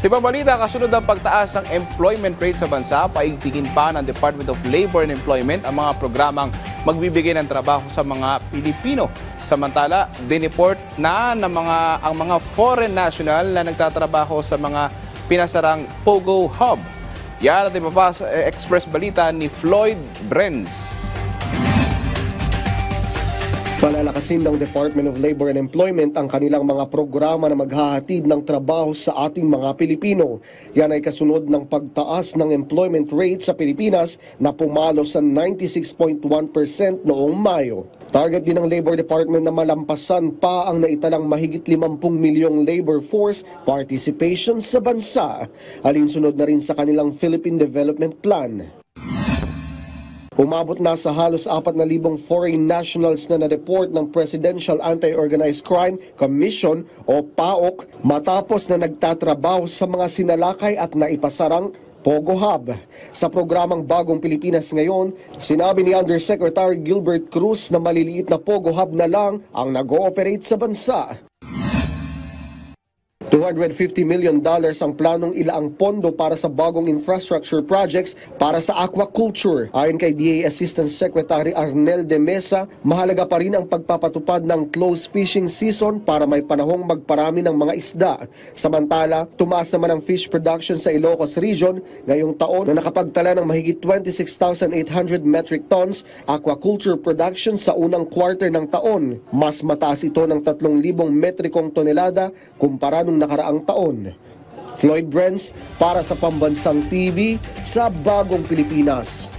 Sa ibang balita, kasunod ng pagtaas ng employment rate sa bansa, paigtingin pa ng Department of Labor and Employment ang mga programang magbibigay ng trabaho sa mga Pilipino. Samantala, dineport na ng ang mga foreign national na nagtatrabaho sa mga pinasarang Pogo Hub. Yan at iba pa sa Express Balita ni Floyd Brenz. Palalakasin ng Department of Labor and Employment ang kanilang mga programa na maghahatid ng trabaho sa ating mga Pilipino. Yan ay kasunod ng pagtaas ng employment rate sa Pilipinas na pumalo sa 96.1% noong Mayo. Target din ng Labor Department na malampasan pa ang naitalang mahigit 50 milyong labor force participation sa bansa. Alinsunod na rin sa kanilang Philippine Development Plan. Umabot na sa halos 4,000 foreign nationals na na-report ng Presidential Anti-Organized Crime Commission o PAOK matapos na nagtatrabaho sa mga sinalakay at naipasarang Pogo Hub. Sa programang Bagong Pilipinas ngayon, sinabi ni Undersecretary Gilbert Cruz na maliliit na Pogo Hub na lang ang nag-ooperate sa bansa. $250 million ang planong ilaang pondo para sa bagong infrastructure projects para sa aquaculture. Ayon kay DA Assistant Secretary Arnel de Mesa, mahalaga pa rin ang pagpapatupad ng close fishing season para may panahong magparami ng mga isda. Samantala, tumaas naman ang fish production sa Ilocos Region ngayong taon na nakapagtala ng mahigit 26,800 metric tons aquaculture production sa unang quarter ng taon. Mas mataas ito ng 3,000 metrikong tonelada kumpara nung nakaraang taon. Floyd Brenz para sa Pambansang TV sa Bagong Pilipinas.